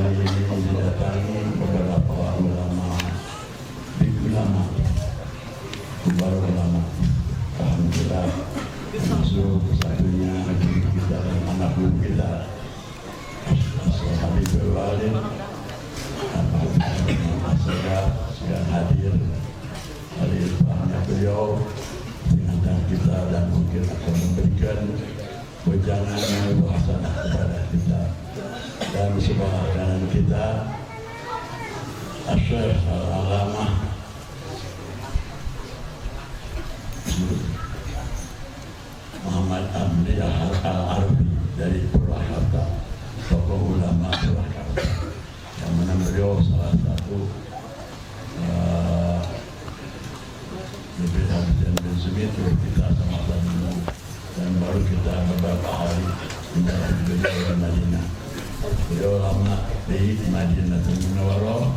kali ini didatangi beberapa ulama, big ulama, kubar ulama. Alhamdulillah, masuk satunya negeri kita dan anak buah kita. Habibul Walid, Asegaf sedang hadir. Hari banyak beliau dengan kita dan mungkin akan memberikan wejangan yang luasan kepada kita dan sebelah kanan kita Asy'ar Al-Alamah Muhammad Amri Al-Arabi dari Purwakarta, tokoh ulama Purwakarta, yang mana beliau salah satu lebih dan bersemitu kita sama-sama dan baru kita beberapa hari mendapat beliau di Madinah. Beliau lama di Madinatul Munawwarah.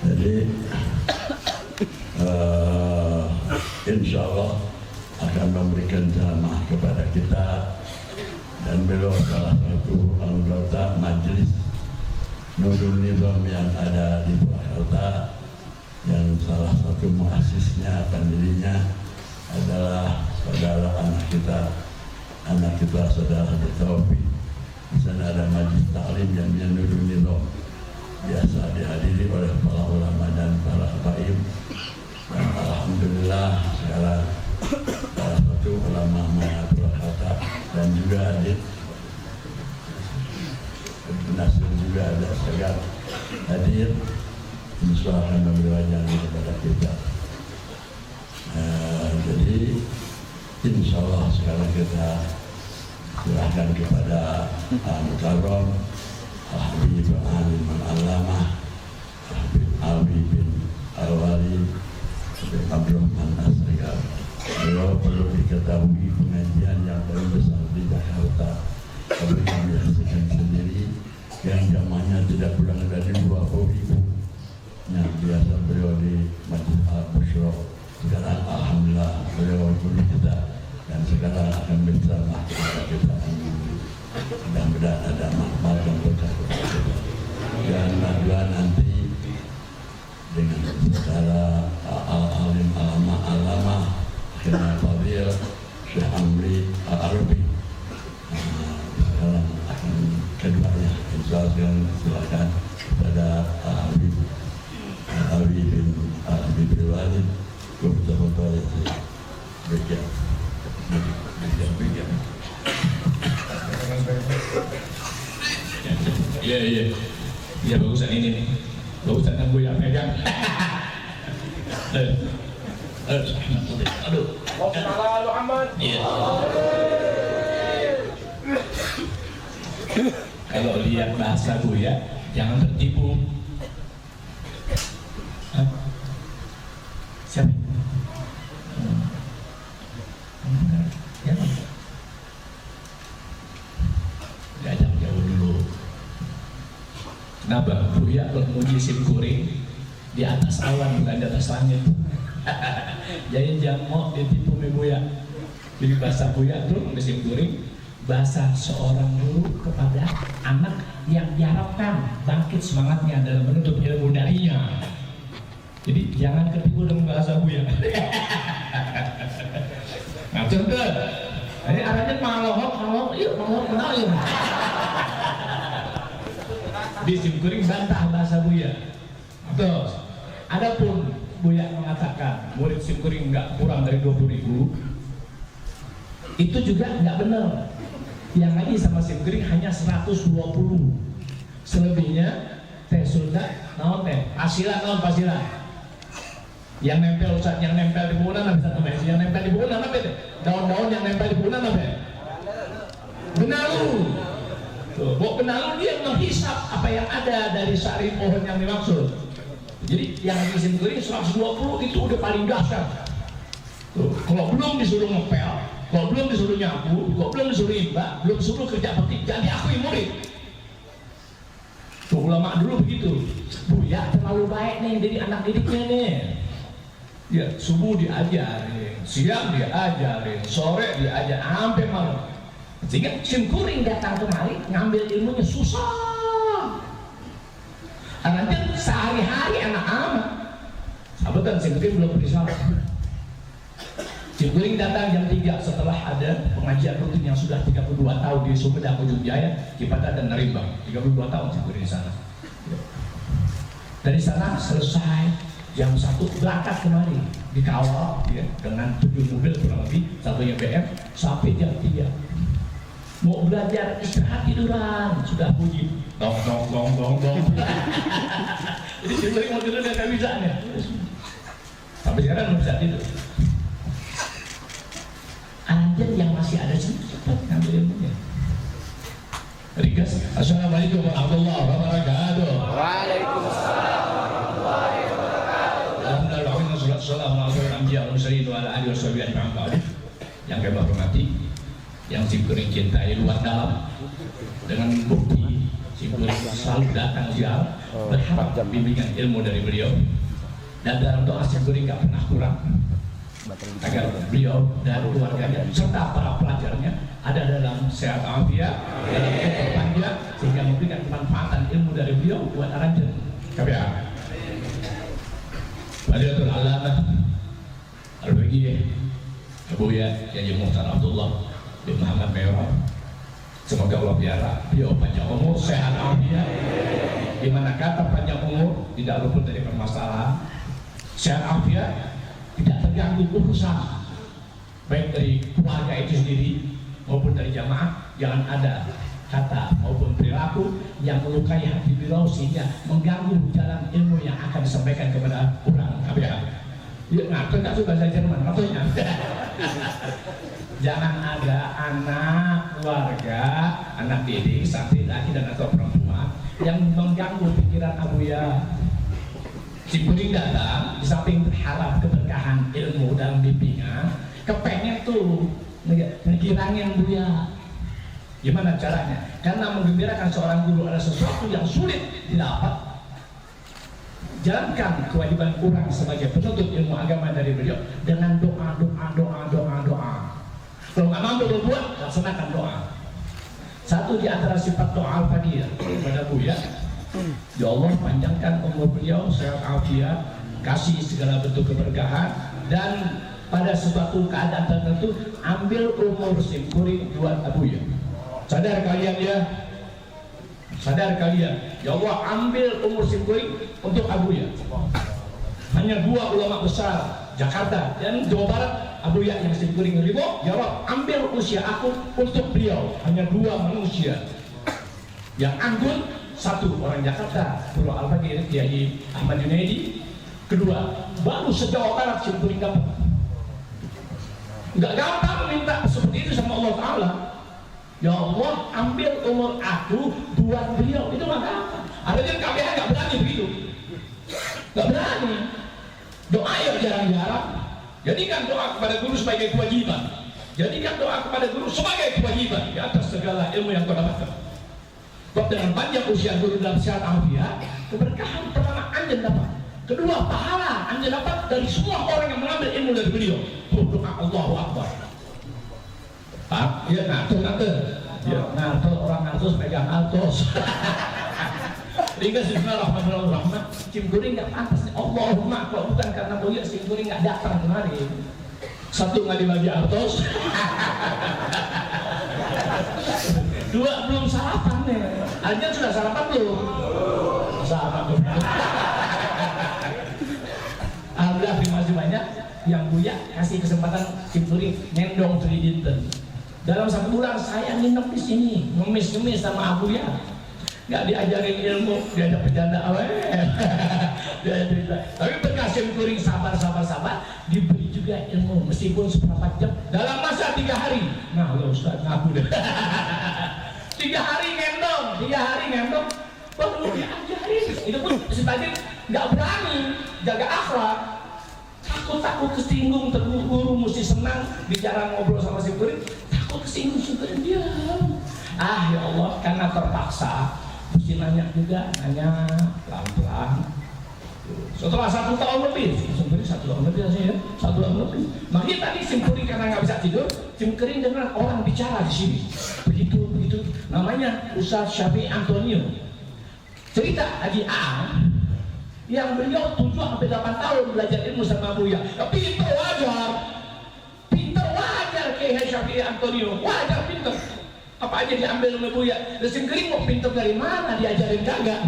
Jadi insya Allah akan memberikan ceramah kepada kita, dan beliau salah satu anggota majelis Nurul Nizam yang ada di Purwakarta, yang salah satu muasisnya, pendirinya adalah saudara anak kita saudara Taufik. Di sana ada majelis taklim yang Nurul Nizam, biasa dihadiri oleh para ulama dan para habaib. Dan alhamdulillah sekarang salah satu ulama Purwakarta dan juga adik Nasir juga ada segala hadir, insya Allah akan memberi wajangan kepada kita. Jadi insya Allah sekarang kita serahkan kepada Al-Mukarram Habib Alim Al-Allamah Habib Ali bin Al-Wali Habib Abdurrahman As-Segaf. Beliau perlu diketahui pengajian yang paling besar di Jakarta, tapi kami menyaksikan sendiri yang jamaahnya tidak kurang dari 20.000 yang biasa beliau di Masjid Al-Bushra. Sekarang alhamdulillah beliau guru kita dan sekarang akan bersama kita. Mudah-mudahan ada makmal dan berkah dan mudah nanti dengan secara al-alim alama akhirnya Fadil Syekh Amri Al-Arabi. Sekarang akan keduanya silakan kepada Habib Ali bin Habibul Walid kepada saya berikan. Iya bagusan ini nih, bagusan yang gue yang pegang. Aduh. Lalu aman. Iya. Kalau lihat bahasa Buya, jangan tertipu. Siapa? Jangan jauh dulu. Kenapa? Buya memuji simkuring di atas awan bukan di atas langit. Jadi jangan mau ditipu Buya. Jadi bahasa Buya tuh simkuring, bahasa seorang guru kepada anak yang diharapkan bangkit semangatnya dalam menuntut ilmu darinya. Jadi jangan ketipu dengan bahasa Buya. Nah contoh, ini arahnya malohok, yuk kenal yuk. Di simkuring bantah bahasa Buya. Terus, adapun Buya mengatakan murid simkuring nggak kurang dari 20.000, itu juga nggak benar. Yang lagi sama simkuring hanya 120. Selebihnya teh sultan, naon teh, pasilan naon pasilan. Yang nempel Ustaz, yang nempel di punan apa satu mes? Yang nempel di punan apa teh? Daun-daun yang nempel di punan apa? Benalu. Tuh, bok benalu dia menghisap apa yang ada dari sari pohon yang dimaksud. Jadi yang di simkuring 120 itu udah paling dahsyat. Tuh, kalau belum disuruh ngepel, kalau belum disuruh nyapu, kalau belum disuruh imba, belum disuruh kerja petik, jadi aku yang murid. Tuh ulama dulu begitu. Buya terlalu baik nih jadi anak didiknya nih. Ya, subuh diajarin, siang diajarin, sore diajarin, sampai malam. Sehingga simkuring datang kemari ngambil ilmunya susah. Nanti sehari-hari anak-anak. Sahabat simkuring belum berislam. Simkuring datang jam 3 setelah ada pengajian rutin yang sudah 32 tahun di Sumedang, Ujung Jaya, Cipatat dan Narimbang. 32 tahun simkuring di sana. Dari sana selesai. Jam 1 berangkat kemari, dikawal ya, dengan 7 mobil kurang lebih, satunya BM, sampai jam 3. Mau belajar istirahat tiduran, sudah bunyi dong. Jadi simkuring mau tidur dia bisa nih. Sampai sekarang belum bisa tidur. Anjir yang masih ada sini cepat ngambil ilmunya. Rigas. Assalamualaikum warahmatullahi wabarakatuh. Waalaikumsalam. Yang kami hormati, yang simkuring cintai luar dalam, dengan bukti simkuring selalu datang ziarah, berharap bimbingan ilmu dari beliau, dan dalam doa simkuring nggak pernah kurang agar beliau dan keluarganya serta para pelajarnya ada dalam sehat afiat, dalam umur panjang, sehingga memberikan kemanfaatan ilmu dari beliau buat aranjen. KPA. Waliatul Alamah Al-Faqih Abuya Kiai Muhtar Abdullah bin Muhammad Merah. Semoga Allah biara beliau panjang umur, sehat afiat. Di mana kata panjang umur tidak luput dari permasalahan, sehat afiat, tidak terganggu urusan baik dari keluarga itu sendiri maupun dari jamaah. Jangan ada kata maupun perilaku yang melukai hati beliau sehingga mengganggu jalan ilmu yang akan disampaikan kepada orang. Ya, ngerti nggak tuh bahasa Jerman? Katanya. Jangan ada anak keluarga, anak didik, santri laki dan atau perempuan yang mengganggu pikiran Abuya. Simkuring datang, di samping berharap keberkahan ilmu dalam bimbingan, kepengen tuh ngirangin Buya. Gimana caranya? Karena menggembirakan seorang guru adalah sesuatu yang sulit didapat. Jalankan kewajiban orang sebagai penuntut ilmu agama dari beliau dengan doa. Kalau nggak mampu berbuat, laksanakan doa. Satu di antara sifat doa al-faqih kepada Buya, ya Allah panjangkan umur beliau, sehat afiat, kasih segala bentuk keberkahan, dan pada suatu keadaan tertentu ambil umur simkuring buat Abuya. Sadar kalian ya, sadar kalian, ya Allah ambil umur simkuring untuk Abuya. Hanya 2 ulama besar Jakarta dan Jawa Barat, Abuya yang simkuring ridho, ya Allah ambil usia aku untuk beliau. Hanya 2 manusia yang anggun, 1 orang Jakarta, Puro Al-Faqih Kiai Ahmad Junaidi, kedua baru se-Jawa Barat simkuring dapat. Nggak gampang minta seperti itu sama Allah Ta'ala. Ya Allah ambil umur aku buat beliau, itu nggak gampang. Ada yang KPH nggak berani begitu, nggak berani. Doa ya jarang-jarang. Jadikan doa kepada guru sebagai kewajiban. Jadikan doa kepada guru sebagai kewajiban di atas segala ilmu yang kau dapatkan. Sebab dengan panjang usia guru dalam sehat afiat, keberkahan pertama Anda dapat. Kedua, pahala Anda dapat dari semua orang yang mengambil ilmu dari beliau. Doa Allahu Akbar. Pak, ya ngatur. Ya ngatur, orang ngatur pegang altos. Hingga bismillahirrahmanirrahim. Simkuring nggak pantas. Allahumma, kalau bukan karena Buya, simkuring nggak datang kemari. 1 nggak dibagi altos. 2 belum sarapan nih. Aja sudah sarapan belum? Sarapan belum. Alhamdulillah, terima kasih banyak yang Buya kasih kesempatan simkuring ngendong 3 dinten. Dalam 1 bulan saya nginep di sini, ngemis-ngemis sama Abuya. Nggak diajarin ilmu, diajak bercanda tapi berkah simkuring sabar, diberi juga ilmu meskipun seperempat jam dalam masa 3 hari. Nah lo Ustaz ngaku deh. 3 hari ngendong baru diajarin. Itu pun sebagian nggak berani jaga akhlak, takut kesinggung, terguru, mesti senang bicara ngobrol sama simkuring, takut kesinggung, simkuring diam. Ya Allah, karena terpaksa mesti nanya pelan-pelan. Setelah 1 tahun lebih, Simkuring 1 tahun lebih rasanya ya, 1 tahun lebih. Makanya tadi Simkuring karena nggak bisa tidur, Simkuring dengar orang bicara di sini. Begitu. Namanya Ustaz Syafi'i Antonio. Cerita Haji A yang beliau 7-8 tahun belajar ilmu sama Buya. Pinter wajar kayak Syafi'i Antonio, wajar pinter. Apa aja diambil oleh Buya. Simkuring mau pinter dari mana? Diajarin kagak.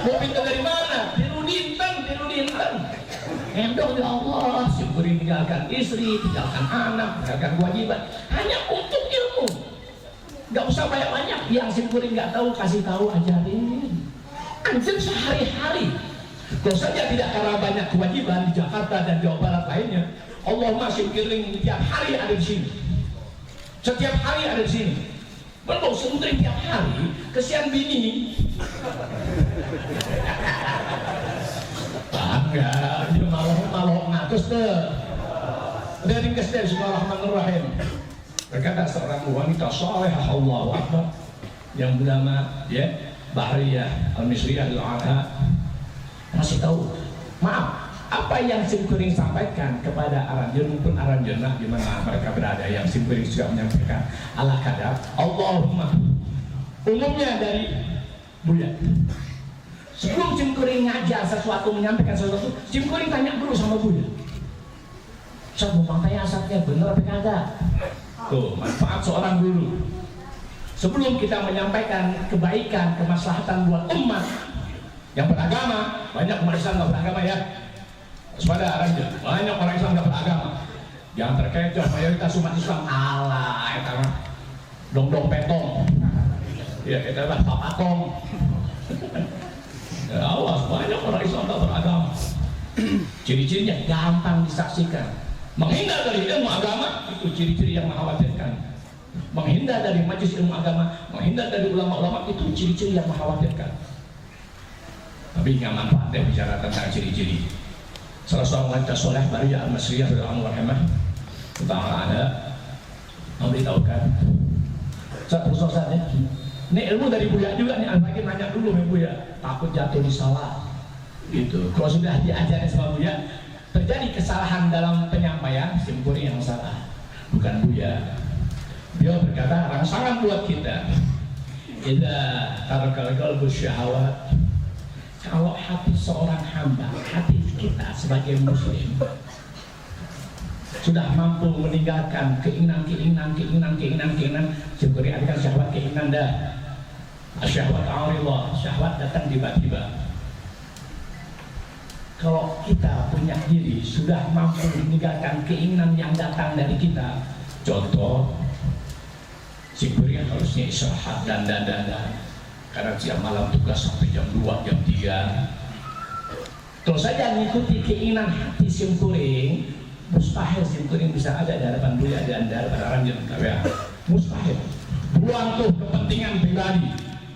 Mau pintar dari mana? Tiru dinten. Endong ya Allah, Simkuring tinggalkan istri, tinggalkan anak, tinggalkan kewajiban hanya untuk ilmu. Gak usah banyak-banyak. Yang Simkuring gak tahu, kasih tahu, ajarin. Anjir sehari-hari. Kalau saja tidak karena banyak kewajiban di Jakarta dan Jawa Barat lainnya, Allahumma Simkuring tiap hari ada di sini. Setiap hari ada di sini. Belum Simkuring tiap hari, kesian bini. Enggak, dia malah ngatus deh. Dari kesedihan Bismillahirrahmanirrahim. Berkata seorang wanita salehah Allahu Akbar yang bernama Bahriyah Al-Misriyah Al-Anha masih tahu. Maaf, apa yang Simkuring sampaikan kepada Aranjen maupun Aranjena di mana mereka berada, yang Simkuring juga menyampaikan ala kadar Allahumma umumnya dari Buya. Sebelum Simkuring ngajar sesuatu, menyampaikan sesuatu, Simkuring tanya dulu sama Buya. Saya mau tanya asapnya bener apa kagak? Tuh, manfaat seorang guru. Sebelum kita menyampaikan kebaikan, kemaslahatan buat umat yang beragama, banyak umat Islam nggak beragama ya. Waspada aja, banyak orang Islam nggak beragama. Jangan terkecoh, mayoritas umat Islam Allah, itu dong petong. Ya, kita lah papatong. Awas, banyak orang Islam tak beragama. Ciri-cirinya gampang disaksikan. Menghindar dari ilmu agama itu ciri-ciri yang mengkhawatirkan. Menghindar dari majelis ilmu agama, menghindar dari ulama-ulama itu ciri-ciri yang mengkhawatirkan. Tapi nggak manfaatnya bicara tentang ciri-ciri. Salah seorang wanita soleh Bahriyah Al-Misriyah Al-Anha utama ada memberitahukan satu sosoknya. Ini ilmu dari Buya juga nih, lagi nanya dulu ya Buya, takut jatuh di salah gitu. Kalau sudah diajarin sama Buya, terjadi kesalahan dalam penyampaian, Simkuring yang salah, bukan Buya. Dia berkata, rangsangan buat kita. Idza tarakal qalbu syahawat. Kalau hati seorang hamba, hati kita sebagai muslim sudah mampu meninggalkan keinginan, Simkuring artikan syahwat, keinginan dah. Syahwat Allah, syahwat datang tiba-tiba. Kalau kita punya diri sudah mampu meninggalkan keinginan yang datang dari kita, contoh Simkuring harusnya istirahat dan karena siang malam tugas sampai jam 2, jam 3. Terus saja mengikuti keinginan hati Simkuring, mustahil Simkuring bisa ada di hadapan Buya dan di hadapan Aranjen. Mustahil. Buang tuh kepentingan pribadi,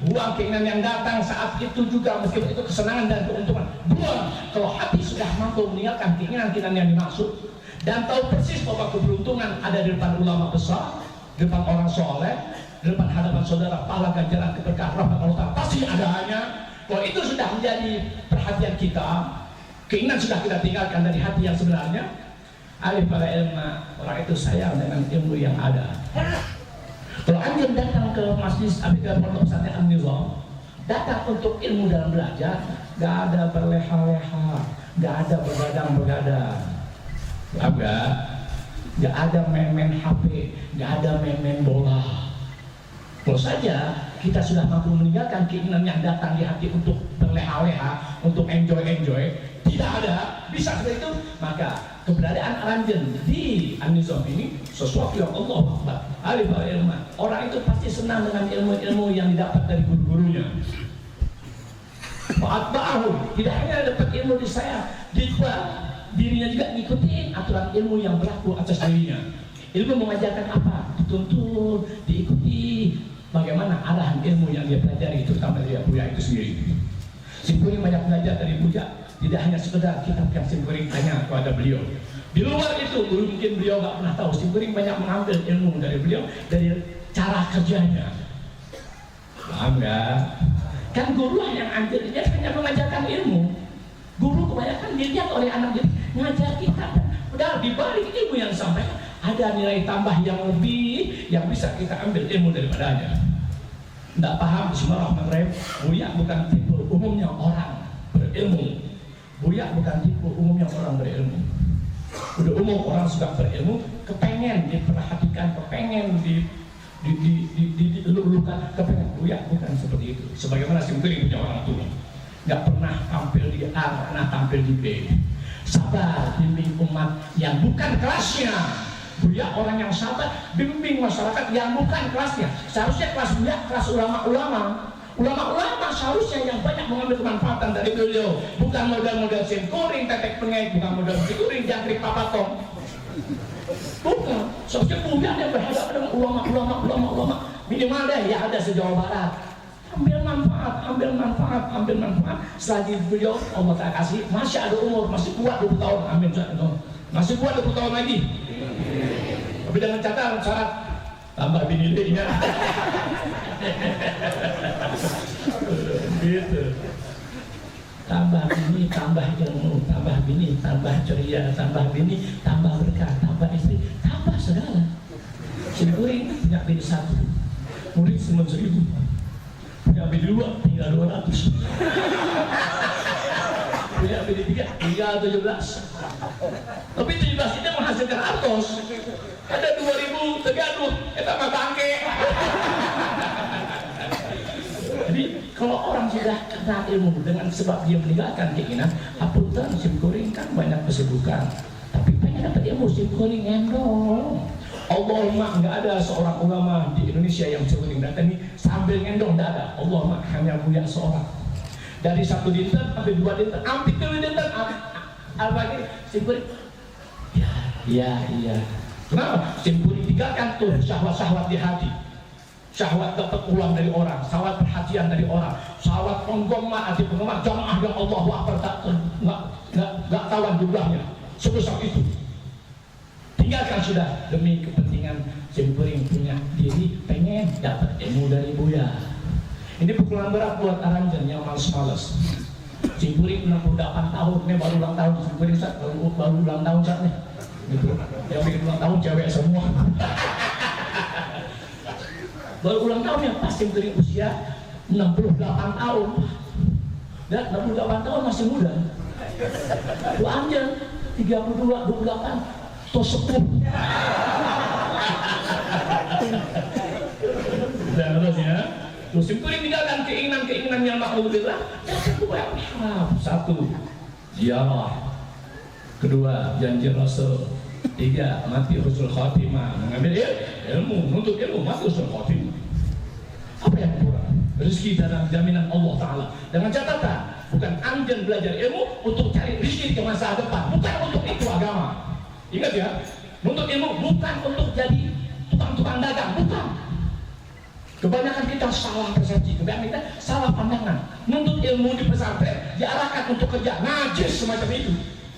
buang keinginan yang datang saat itu juga, meskipun itu kesenangan dan keuntungan, buang. Kalau hati sudah mampu meninggalkan keinginan yang dimaksud dan tahu persis bahwa keberuntungan ada di depan ulama besar, di depan orang soleh, di depan hadapan saudara, pahala ganjaran keberkahan rahmat Allah pasti adanya. Kalau itu sudah menjadi perhatian kita, keinginan sudah kita tinggalkan dari hati yang sebenarnya. Alif pada ilmu, orang itu sayang dengan ilmu yang ada. Kalau anjing datang ke masjid, ke pondok pesantren An-Nizam, datang untuk ilmu dalam belajar, gak ada berleha-leha, gak ada begadang-begadang, gak ada main-main HP, gak ada main-main bola. Kalau saja kita sudah mampu meninggalkan keinginan yang datang di hati untuk berleha-leha, untuk enjoy, tidak ada, bisa seperti itu, maka keberadaan Aranjen di An-Nizam ini sesuatu yang Allah Akbar. Alif ilmu. Orang itu pasti senang dengan ilmu-ilmu yang didapat dari guru-gurunya. Fa'atba'ahu, tidak hanya dapat ilmu di saya, dirinya juga ngikutin aturan ilmu yang berlaku atas dirinya. Ilmu mengajarkan apa? Dituntun, diikuti. Bagaimana arahan ilmu yang dia pelajari, terutama dari Buya itu sendiri. Simkuring banyak belajar dari Buya. Tidak hanya sekedar kitab yang Simkuring tanya kepada beliau. Di luar itu, mungkin beliau nggak pernah tahu. Simkuring banyak mengambil ilmu dari beliau, dari cara kerjanya. Paham nggak? Kan guru yang anjir dia hanya mengajarkan ilmu. Guru kebanyakan dilihat oleh anak jadi ngajar kita. Padahal di balik ilmu yang disampaikan ada nilai tambah yang lebih yang bisa kita ambil ilmu daripadanya. Tidak paham? Bismillahirrahmanirrahim. Buya bukan tipe umumnya orang berilmu. Buya bukan tipe umumnya orang berilmu. Udah umum orang suka berilmu, kepengen diperhatikan, kepengen dilulukan, kepengen. Buya bukan seperti itu. Sebagaimana Simkuring punya orang tua, nggak pernah tampil di A, nggak pernah tampil di B. Sabar bimbing umat yang bukan kelasnya. Buya orang yang sabar bimbing masyarakat yang bukan kelasnya. Seharusnya kelas Buya kelas ulama-ulama. Ulama-ulama seharusnya yang banyak mengambil kemanfaatan dari beliau, bukan modal-modal Simkuring, tetek pengek, bukan modal Simkuring, jangkrik papatom. Bukan. Seharusnya Buya yang berhadapan dengan ulama-ulama minimal deh ya ada se-Jawa Barat. Ambil manfaat. Selagi beliau Allah tak kasih, masih ada umur, masih kuat 20 tahun. Amin. Masih kuat 20 tahun lagi. Tapi dengan catatan syarat tambah bini dia. Gitu. Tambah bini, tambah ilmu, tambah bini, tambah ceria, tambah bini, tambah berkah, tambah istri, tambah segala. Simkuring punya bini 1, murid 9.000, punya bini 2 tinggal 200, punya bini 3 tinggal 17. Tapi 17 itu menghasilkan artos. Ada 2.000 tergaduh, kita mah bangke. Jadi kalau orang sudah kena ilmu dengan sebab dia meninggalkan keinginan, hapunten Simkuring kan banyak kesibukan, tapi pengen dapat ilmu Simkuring ngendong. Allahumma nggak ada seorang ulama di Indonesia yang Simkuring datangi sambil ngendong, nggak ada. Allahumma hanya Buya seorang. Dari 1 dinten sampai 2 dinten, sampai 3 dinten, apa-lagi Simkuring? Iya. Kenapa? Simkuring tinggalkan tuh syahwat-syahwat di hati. Syahwat dapat uang dari orang, syahwat perhatian dari orang, syahwat penggemar, hati penggemar, jamaah yang Allahu Akbar nggak kawan jumlahnya sebesar itu. Tinggalkan sudah demi kepentingan Simkuring punya diri, pengen dapat ilmu dari Buya. Ini pukulan berat buat Aranjen yang males-males. Simkuring 68 tahun, ini baru ulang tahun Simkuring baru ulang tahun saat nih. Gitu. Yang bikin ulang tahun cewek semua. Baru ulang tahun yang pasti Simkuring usia 68 tahun. Dan 68 tahun masih muda. Bu Anjel 32, 28 tos sepuh. Dan terusnya terus Simkuring tinggalkan keinginan yang maklumillah. Satu, ziarah. Kedua, janji Rasul. 3, mati husnul khotimah, mengambil ilmu, menuntut ilmu, mati husnul khotimah. Apa yang kurang? Rezeki dalam jaminan Allah Ta'ala. Dengan catatan, bukan anjen belajar ilmu untuk cari rezeki ke masa depan, bukan untuk itu agama. Ingat ya, menuntut ilmu bukan untuk jadi tukang-tukang dagang, bukan. Kebanyakan kita salah persepsi, kebanyakan kita salah pandangan. Menuntut ilmu di pesantren diarahkan untuk kerja, najis semacam itu.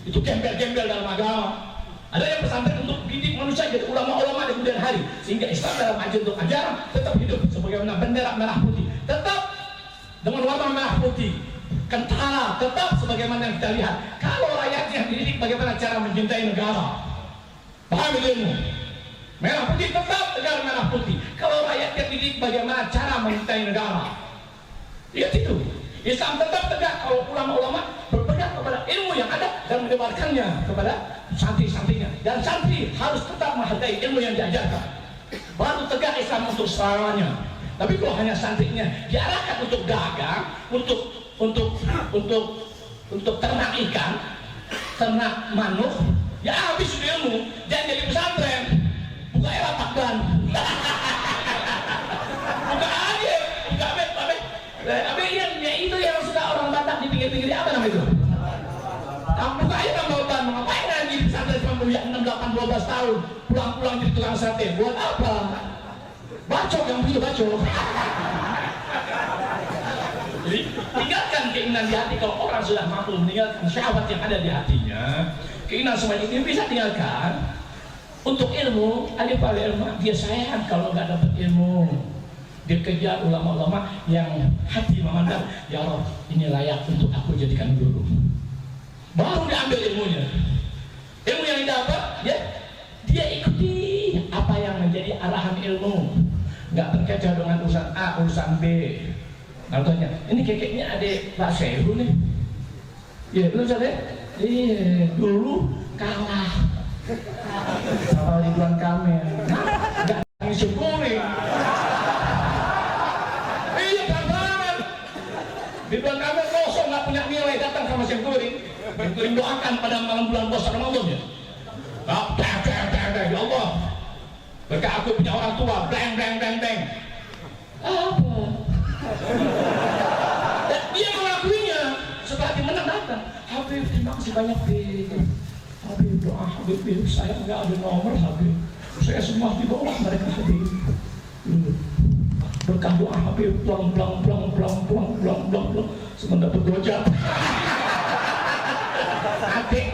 Itu gembel-gembel dalam agama. Ada yang pesantren untuk didik manusia jadi ulama-ulama di kemudian hari, sehingga Islam dalam untuk ajaran tetap hidup sebagaimana bendera merah putih, tetap dengan warna merah putih, kentara, tetap sebagaimana yang kita lihat. Kalau rakyatnya dididik bagaimana cara mencintai negara, paham ilmu merah putih, tetap negara merah putih. Kalau rakyatnya dididik bagaimana cara mencintai negara, lihat itu. Islam tetap tegak kalau ulama-ulama berpegang kepada ilmu yang ada dan menyebarkannya kepada santri-santrinya, dan santri harus tetap menghargai ilmu yang diajarkan, baru tegak Islam untuk selamanya. Tapi kalau hanya santrinya diarahkan untuk dagang, untuk ternak ikan, ternak manuk, ya habis ilmu. Jangan jadi pesantren, buka lapak ban, buka aja, buka abe ya itu yang suka orang Batak di pinggir-pinggir apa namanya itu? Buka aja tambah ban, ngapain lagi di pesantren cuma Buya 6, 8, 12 tahun, pulang-pulang jadi tukang sate, buat apa? Bacok yang begitu bacok. Jadi tinggalkan keinginan di hati. Kalau orang sudah mampu meninggalkan syahwat yang ada di hatinya, keinginan semacam ini bisa tinggalkan. Untuk ilmu, alif ilmu, dia sayang kalau nggak dapat ilmu. Dikejar ulama-ulama yang hati memandang, ya Allah ini layak untuk aku jadikan guru. Baru diambil ilmunya. Ilmu yang didapat, ya dia ikuti apa yang menjadi arahan ilmu. Nggak terkecoh dengan urusan A, urusan B. Contohnya, ini kekeknya adik Pak Sehu nih. Ya belum sadar? Iya, dulu kalah sama Ridwan Kamil. Nggak ngisi kuning. Ridwan Kamil kosong, nggak punya nilai, datang sama Simkuring. Simkuring doakan pada malam bulan puasa Ramadan ya. Ya Allah, berkah aku punya orang tua, bleng. Apa? Dia mengakuinya setelah dia menang datang. Habib, terima kasih banyak Habib. Habib doa Habib, saya nggak ada nomor Habib. Saya semua di bawah mereka Habib. Berkah doa Habib, plong sementara bergojak.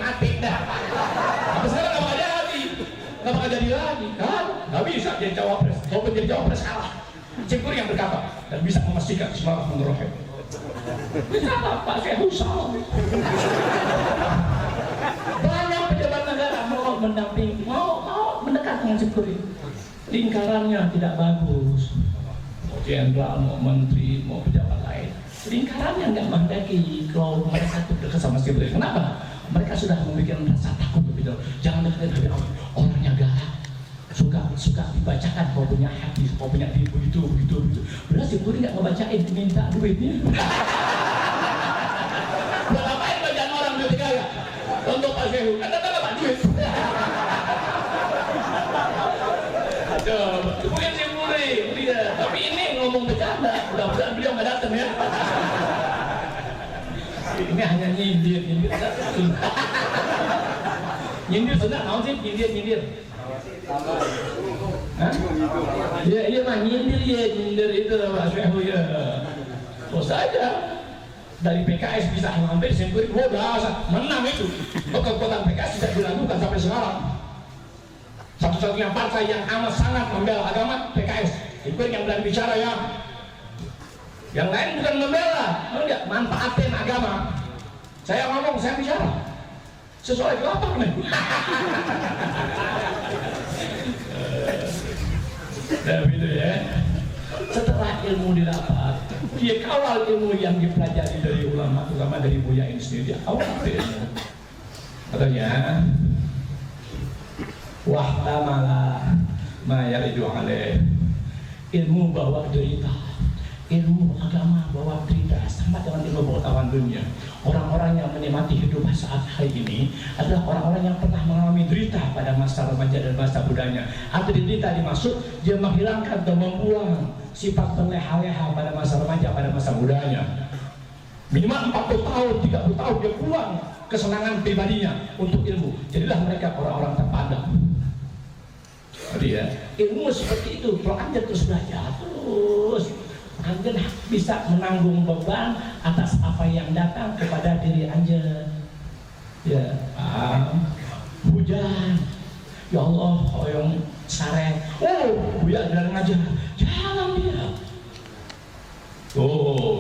Atik dah. Tapi sekarang nggak ada lagi, nggak bakal jadi lagi kan? Nggak bisa jadi cawapres. Kalau menjadi cawapres kalah. Simkuring yang berkata dan bisa memastikan semangat mengerohek. Bisa Pak Sehu salah. Banyak pejabat negara mau mendampingi, mau mendekat dengan Simkuring. Lingkarannya tidak bagus. Jenderal, mau menteri, mau pejabat lain, lingkarannya nggak menghendaki kalau mereka itu dekat sama Simkuring. Kenapa? Mereka sudah membuat rasa takut lebih dahulu. Jangan dekat dengan orangnya galak, suka dibacakan kau punya hati, kau punya ibu itu. Benar Simkuring nggak ngebacain, minta duitnya. Buat apain bacaan orang duit kaya? Untuk Pak Sehu, kan datang apa duit? Kemudian Simkuring, tapi ini ngomong bercanda, mudah-mudahan beliau nggak datang ya. Ini hanya nyindir. Nyindir benar, mau sih nyindir. Hah? Iya mah nyindir itu Pak Sehu ya. Terus saja dari PKS bisa hampir Simkuring, udah menang itu. Kekuatan PKS tidak diragukan sampai sekarang. Satu-satunya partai yang amat sangat membela agama PKS. Simkuring yang berani bicara ya. Yang lain bukan membela, enggak manfaatin agama. Saya ngomong, saya bicara. Sesuai kelapa nih. Nah gitu ya. Setelah ilmu didapat, dia kawal ilmu yang dipelajari dari ulama, terutama dari Buya ini sendiri. Awal ilmu. Katanya, wahtamala mayaridu alaih, ilmu bawa derita, ilmu agama bawa derita, sama dengan ilmu pengetahuan dunia. Orang-orang yang menikmati hidup saat hari ini adalah orang-orang yang pernah mengalami derita pada masa remaja dan masa mudanya. Atau derita dimaksud dia menghilangkan dan membuang sifat terleha-leha pada masa remaja, pada masa mudanya. Minimal 40 tahun, 30 tahun dia buang kesenangan pribadinya untuk ilmu. Jadilah mereka orang-orang terpandang. Jadi ya, ilmu seperti itu, kalau Anda terus belajar terus, Anda bisa menanggung beban atas apa yang datang kepada diri Anda. Ya, hujan, ya Allah, hoyong sare, Buya jalan ngajar, jalan dia.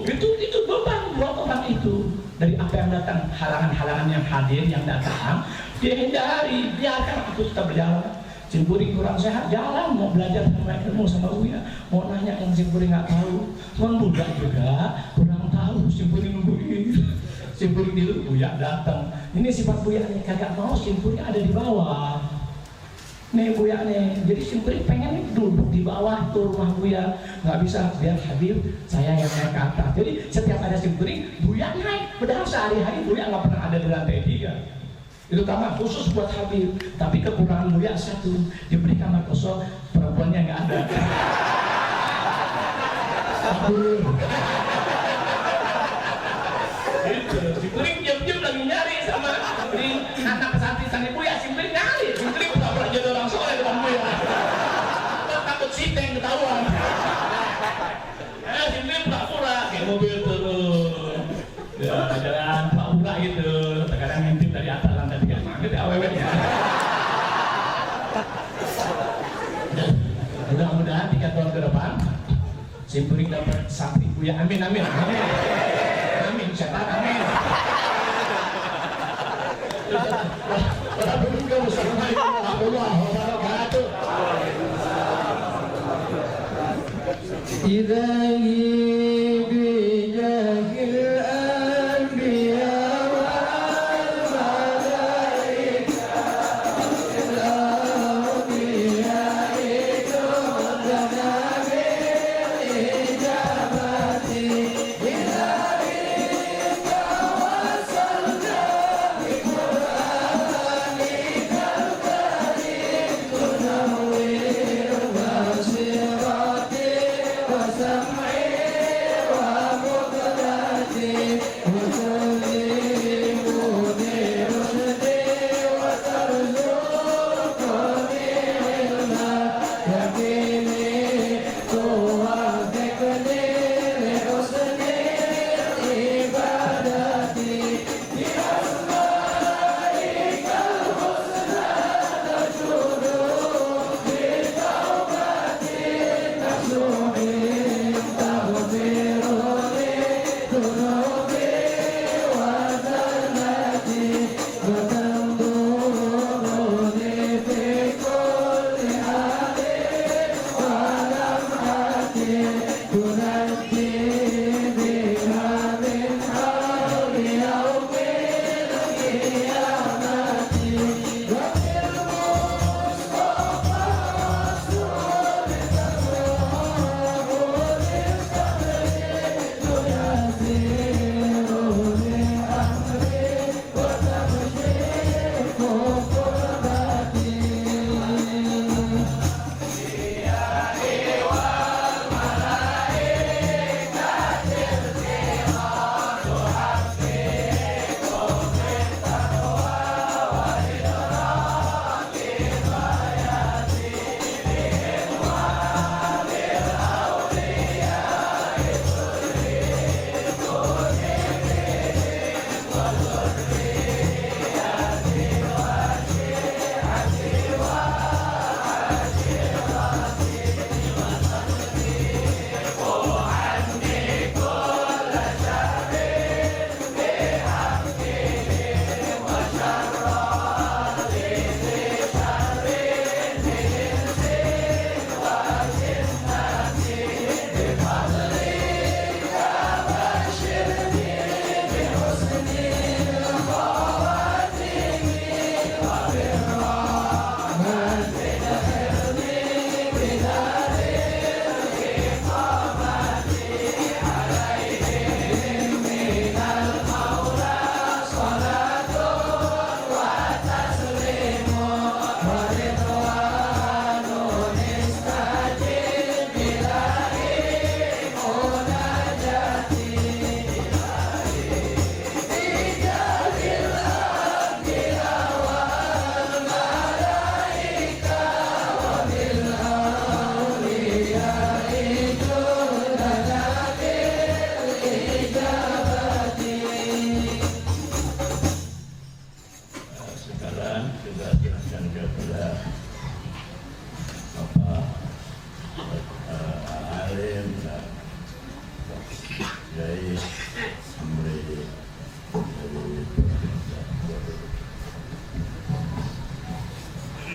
Itu beban buat orang itu. Dari apa yang datang, halangan-halangan yang hadir, yang datang, dia hindari, biarkan aku tetap berjalan. Simkuring kurang sehat, jalan mau belajar sama ilmu sama Buya, mau nanya yang Simkuring nggak tahu, cuman budak juga kurang tahu. Simkuring nungguin, Simkuring dulu Buya datang. Ini sifat Buya nih, kagak mau Simkuring ada di bawah. Nih Buya nih, jadi Simkuring pengen duduk di bawah tuh rumah Buya, nggak bisa biar Habib saya yang naik ke atas. Jadi setiap ada Simkuring, Buya naik. Padahal sehari-hari Buya nggak pernah ada di lantai 3. Itu kamar khusus buat Habib, tapi kekurangan Buya satu, diberi kamar kosong, perempuannya nggak ada. Itu, Simkuring diam-diam lagi nyari sama di anak santri Buya. Simkuring nyari, Simkuring nggak pernah jadi orang soleh depan Buya. Takut siteng ketahuan. Simkuring pura-pura kayak mobil terus. Ya, jalan pura-pura gitu. Terkadang ngintip dari atas lantai 3. Gitu aww-nya. Mudah-mudahan 3 tahun ke depan Simkuring dapat santri Buya. Amin amin amin. Amin setan amin. Assalamualaikum warahmatullahi wabarakatuh. إذا